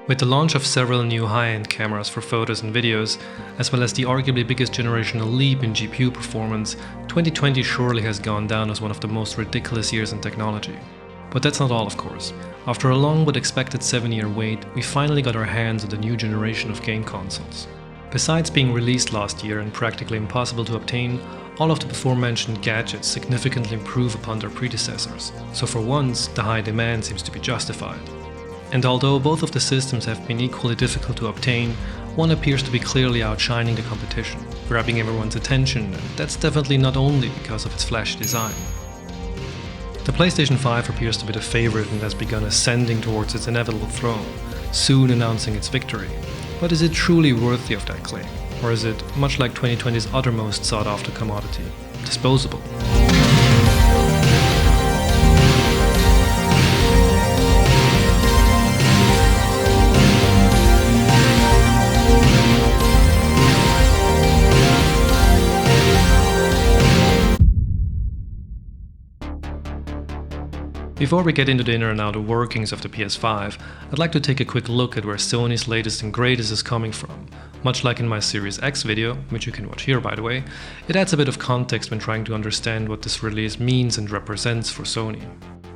With the launch of several new high-end cameras for photos and videos, as well as the arguably biggest generational leap in GPU performance, 2020 surely has gone down as one of the most ridiculous years in technology. But that's not all, of course. After a long but expected 7-year wait, we finally got our hands on the new generation of game consoles. Besides being released last year and practically impossible to obtain, all of the before-mentioned gadgets significantly improve upon their predecessors, so for once, the high demand seems to be justified. And although both of the systems have been equally difficult to obtain, one appears to be clearly outshining the competition, grabbing everyone's attention, and that's definitely not only because of its flashy design. The PlayStation 5 appears to be the favorite and has begun ascending towards its inevitable throne, soon announcing its victory. But is it truly worthy of that claim? Or is it, much like 2020's other most sought-after commodity, disposable? Before we get into the inner and outer workings of the PS5, I'd like to take a quick look at where Sony's latest and greatest is coming from. Much like in my Series X video, which you can watch here by the way, it adds a bit of context when trying to understand what this release means and represents for Sony.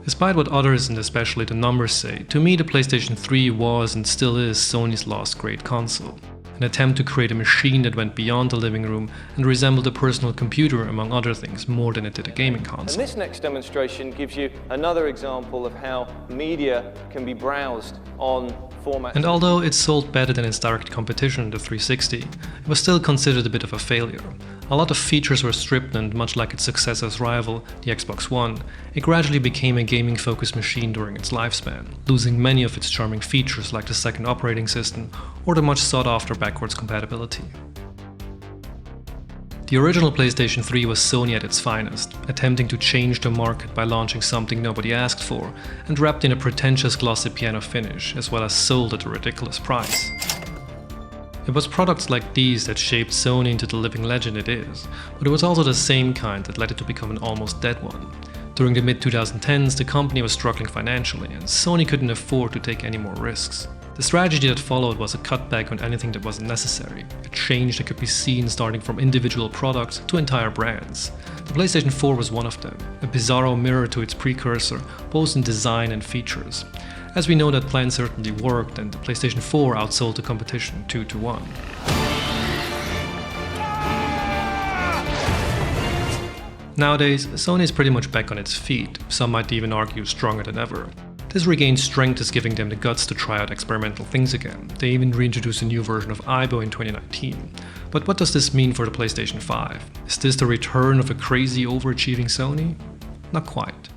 Despite what others and especially the numbers say, to me the PlayStation 3 was and still is Sony's last great console. An attempt to create a machine that went beyond the living room and resembled a personal computer, among other things, more than it did a gaming console. And this next demonstration gives you another example of how media can be browsed on formats. And although it sold better than its direct competition, the 360, it was still considered a bit of a failure. A lot of features were stripped and, much like its successor's rival, the Xbox One, it gradually became a gaming-focused machine during its lifespan, losing many of its charming features like the second operating system or the much sought-after backwards compatibility. The original PlayStation 3 was Sony at its finest, attempting to change the market by launching something nobody asked for and wrapped in a pretentious glossy piano finish, as well as sold at a ridiculous price. It was products like these that shaped Sony into the living legend it is, but it was also the same kind that led it to become an almost dead one. During the mid-2010s, the company was struggling financially, and Sony couldn't afford to take any more risks. The strategy that followed was a cutback on anything that wasn't necessary, a change that could be seen starting from individual products to entire brands. The PlayStation 4 was one of them, a bizarro mirror to its precursor, both in design and features. As we know, that plan certainly worked, and the PlayStation 4 outsold the competition 2-1. Nowadays, Sony is pretty much back on its feet, some might even argue stronger than ever. This regained strength is giving them the guts to try out experimental things again. They even reintroduced a new version of Aibo in 2019. But what does this mean for the PlayStation 5? Is this the return of a crazy overachieving Sony? Not quite.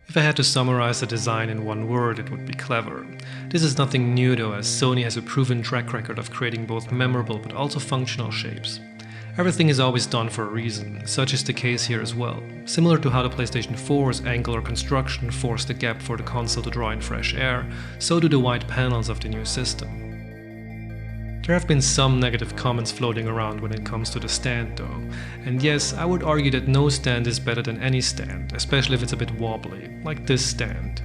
If I had to summarize the design in one word, it would be clever. This is nothing new though, as Sony has a proven track record of creating both memorable but also functional shapes. Everything is always done for a reason, such is the case here as well. Similar to how the PlayStation 4's angular construction forced the gap for the console to draw in fresh air, so do the wide panels of the new system. There have been some negative comments floating around when it comes to the stand though, and yes, I would argue that no stand is better than any stand, especially if it's a bit wobbly, like this stand.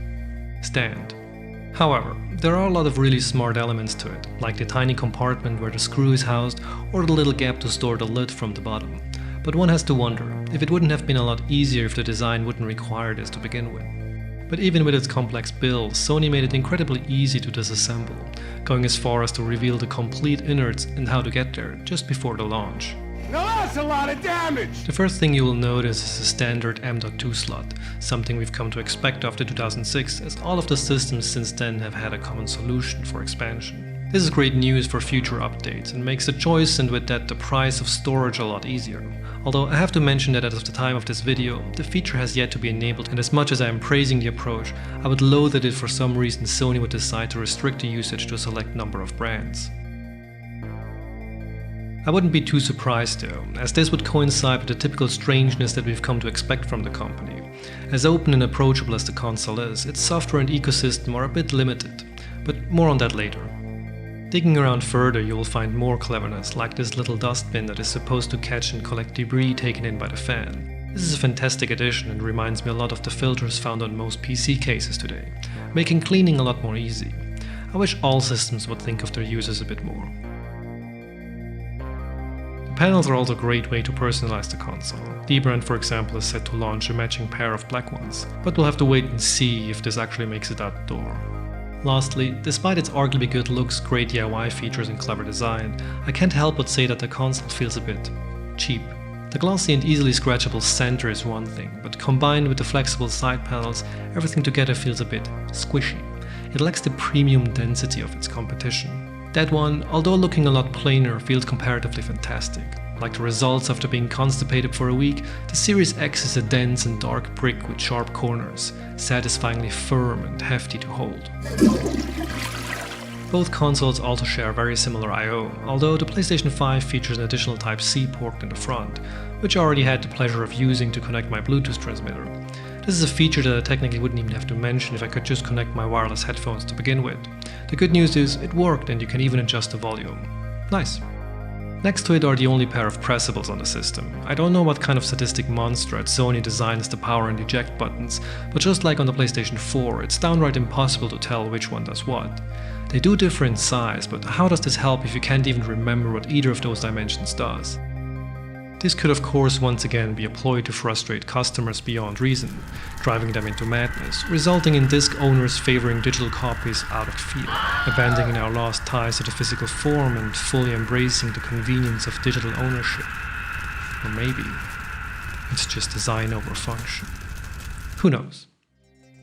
However, there are a lot of really smart elements to it, like the tiny compartment where the screw is housed or the little gap to store the lid from the bottom. But one has to wonder if it wouldn't have been a lot easier if the design wouldn't require this to begin with. But even with its complex build, Sony made it incredibly easy to disassemble, going as far as to reveal the complete innards and how to get there just before the launch. Now that's a lot of damage! The first thing you will notice is the standard M.2 slot, something we've come to expect after 2006, as all of the systems since then have had a common solution for expansion. This is great news for future updates and makes the choice and with that the price of storage a lot easier. Although I have to mention that as of the time of this video, the feature has yet to be enabled, and as much as I am praising the approach, I would loathe that if for some reason Sony would decide to restrict the usage to a select number of brands. I wouldn't be too surprised though, as this would coincide with the typical strangeness that we've come to expect from the company. As open and approachable as the console is, its software and ecosystem are a bit limited, but more on that later. Digging around further, you will find more cleverness, like this little dustbin that is supposed to catch and collect debris taken in by the fan. This is a fantastic addition and reminds me a lot of the filters found on most PC cases today. making cleaning a lot more easy. I wish all systems would think of their users a bit more. The panels are also a great way to personalize the console. Dbrand, for example, is set to launch a matching pair of black ones, but we'll have to wait and see if this actually makes it out the door. Lastly, despite its arguably good looks, great DIY features and clever design, I can't help but say that the console feels a bit cheap. The glossy and easily scratchable center is one thing, but combined with the flexible side panels, everything together feels a bit squishy. It lacks the premium density of its competition. That one, although looking a lot plainer, feels comparatively fantastic. Like the results after being constipated for a week, the Series X is a dense and dark brick with sharp corners, satisfyingly firm and hefty to hold. Both consoles also share very similar I/O, although the PlayStation 5 features an additional Type-C port in the front, which I already had the pleasure of using to connect my Bluetooth transmitter. This is a feature that I technically wouldn't even have to mention if I could just connect my wireless headphones to begin with. The good news is it worked and you can even adjust the volume. Nice. Next to it are the only pair of pressables on the system. I don't know what kind of sadistic monster at Sony designs the power and eject buttons, but just like on the PlayStation 4, it's downright impossible to tell which one does what. They do differ in size, but how does this help if you can't even remember what either of those dimensions does? This could of course once again be a ploy to frustrate customers beyond reason, driving them into madness, resulting in disc owners favoring digital copies out of fear, abandoning our lost ties to the physical form and fully embracing the convenience of digital ownership. Or maybe it's just design over function. Who knows?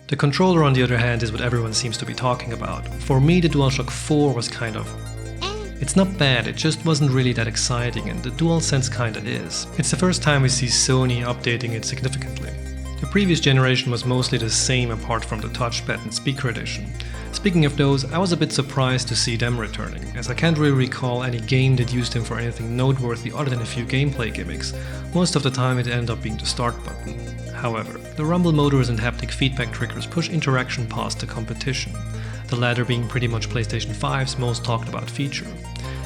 The controller, on the other hand, is what everyone seems to be talking about. For me, the DualShock 4 was kind of... It's not bad, it just wasn't really that exciting, and the DualSense kinda is. It's the first time we see Sony updating it significantly. The previous generation was mostly the same apart from the touchpad and speaker edition. Speaking of those, I was a bit surprised to see them returning, as I can't really recall any game that used them for anything noteworthy other than a few gameplay gimmicks. Most of the time it ended up being the start button. However, the rumble motors and haptic feedback triggers push interaction past the competition, the latter being pretty much PlayStation 5's most talked about feature.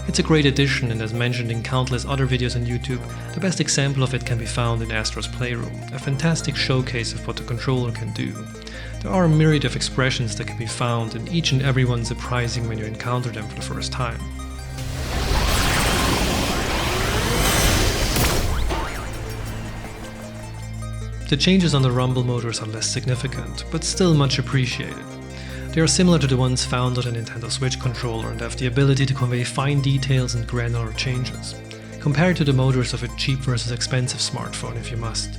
It's a great addition, and as mentioned in countless other videos on YouTube, the best example of it can be found in Astro's Playroom, a fantastic showcase of what the controller can do. There are a myriad of expressions that can be found, and each and every one surprising when you encounter them for the first time. The changes on the rumble motors are less significant, but still much appreciated. They are similar to the ones found on the Nintendo Switch controller and have the ability to convey fine details and granular changes, compared to the motors of a cheap versus expensive smartphone if you must.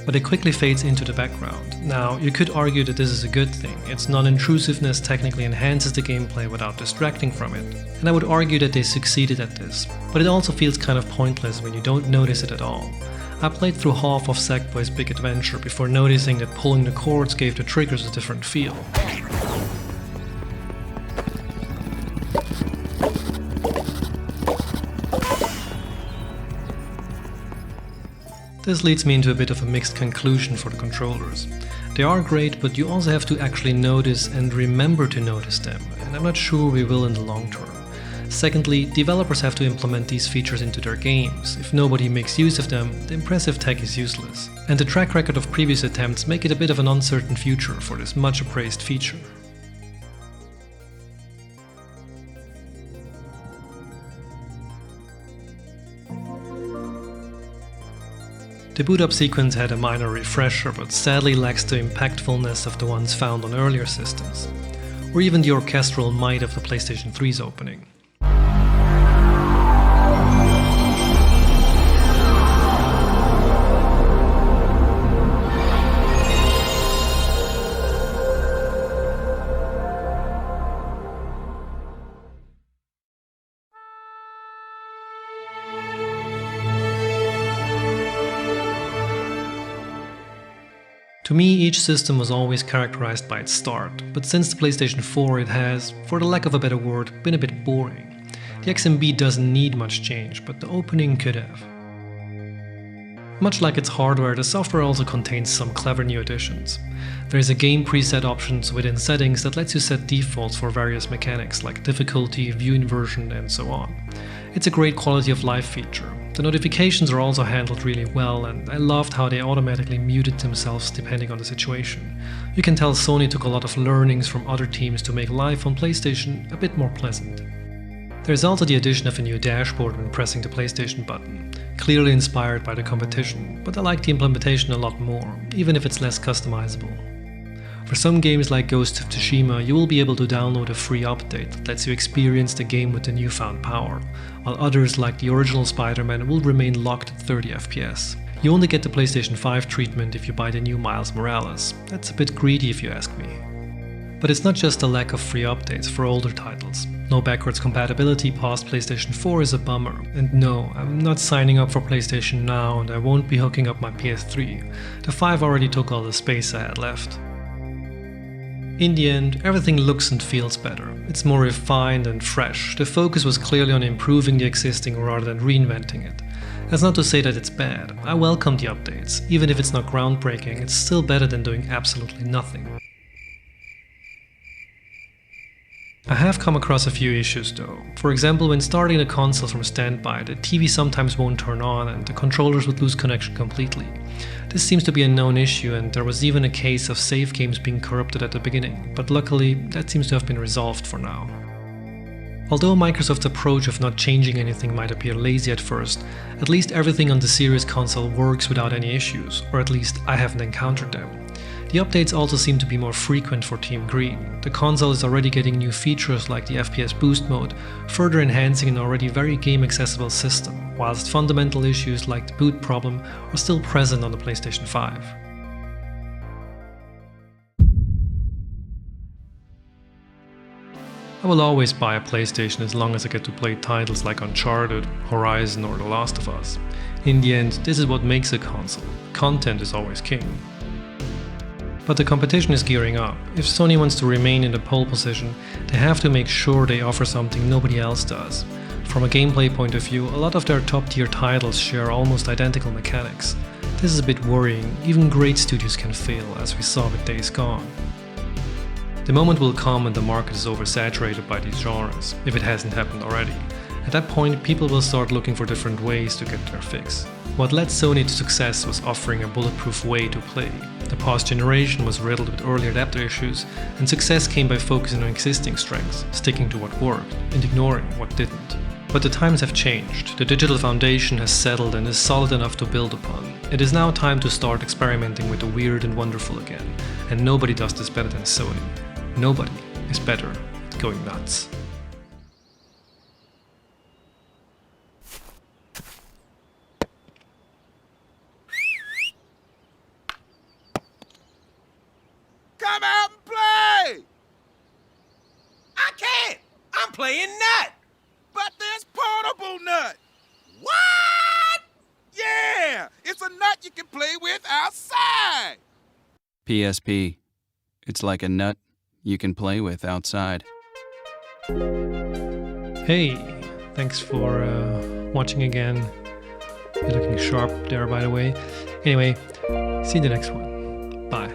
But it quickly fades into the background. Now, you could argue that this is a good thing. Its non-intrusiveness technically enhances the gameplay without distracting from it, and I would argue that they succeeded at this, but it also feels kind of pointless when you don't notice it at all. I played through half of Sackboy's Big Adventure before noticing that pulling the cords gave the triggers a different feel. This leads me into a bit of a mixed conclusion for the controllers. They are great, but you also have to actually notice and remember to notice them, and I'm not sure we will in the long term. Secondly, developers have to implement these features into their games. If nobody makes use of them, the impressive tech is useless. And the track record of previous attempts make it a bit of an uncertain future for this much appraised feature. The boot up sequence had a minor refresher, but sadly lacks the impactfulness of the ones found on earlier systems, or even the orchestral might of the PlayStation 3's opening. To me, each system was always characterized by its start, but since the PlayStation 4 it has, for the lack of a better word, been a bit boring. The XMB doesn't need much change, but the opening could have. Much like its hardware, the software also contains some clever new additions. There is a game preset options within settings that lets you set defaults for various mechanics like difficulty, view inversion, and so on. It's a great quality of life feature. The notifications are also handled really well, and I loved how they automatically muted themselves depending on the situation. You can tell Sony took a lot of learnings from other teams to make life on PlayStation a bit more pleasant. There's also the addition of a new dashboard when pressing the PlayStation button, clearly inspired by the competition, but I like the implementation a lot more, even if it's less customizable. For some games like Ghost of Tsushima, you will be able to download a free update that lets you experience the game with the newfound power, while others like the original Spider-Man will remain locked at 30 FPS. You only get the PlayStation 5 treatment if you buy the new Miles Morales. That's a bit greedy if you ask me. But it's not just a lack of free updates for older titles. No backwards compatibility past PlayStation 4 is a bummer. And no, I'm not signing up for PlayStation Now and I won't be hooking up my PS3. The 5 already took all the space I had left. In the end, everything looks and feels better. It's more refined and fresh. The focus was clearly on improving the existing rather than reinventing it. That's not to say that it's bad. I welcome the updates. Even if it's not groundbreaking, it's still better than doing absolutely nothing. I have come across a few issues though. For example, when starting the console from standby, the TV sometimes won't turn on and the controllers would lose connection completely. This seems to be a known issue, and there was even a case of save games being corrupted at the beginning, but luckily that seems to have been resolved for now. Although Microsoft's approach of not changing anything might appear lazy at first, at least everything on the Series console works without any issues, or at least I haven't encountered them. The updates also seem to be more frequent for Team Green. The console is already getting new features like the FPS boost mode, further enhancing an already very game-accessible system, whilst fundamental issues like the boot problem are still present on the PlayStation 5. I will always buy a PlayStation as long as I get to play titles like Uncharted, Horizon or The Last of Us. In the end, this is what makes a console. Content is always king. But the competition is gearing up. If Sony wants to remain in the pole position, they have to make sure they offer something nobody else does. From a gameplay point of view, a lot of their top-tier titles share almost identical mechanics. This is a bit worrying. Even great studios can fail, as we saw with Days Gone. The moment will come when the market is oversaturated by these genres, if it hasn't happened already. At that point, people will start looking for different ways to get their fix. What led Sony to success was offering a bulletproof way to play. The past generation was riddled with early adapter issues, and success came by focusing on existing strengths, sticking to what worked, and ignoring what didn't. But the times have changed. The digital foundation has settled and is solid enough to build upon. It is now time to start experimenting with the weird and wonderful again, and nobody does this better than Sony. Nobody is better at going nuts. Come out and play! I can't! I'm playing Nut! But there's Portable Nut! What? Yeah! It's a nut you can play with outside! PSP. It's like a nut you can play with outside. Hey, thanks for watching again. You're looking sharp there, by the way. Anyway, see you in the next one. Bye.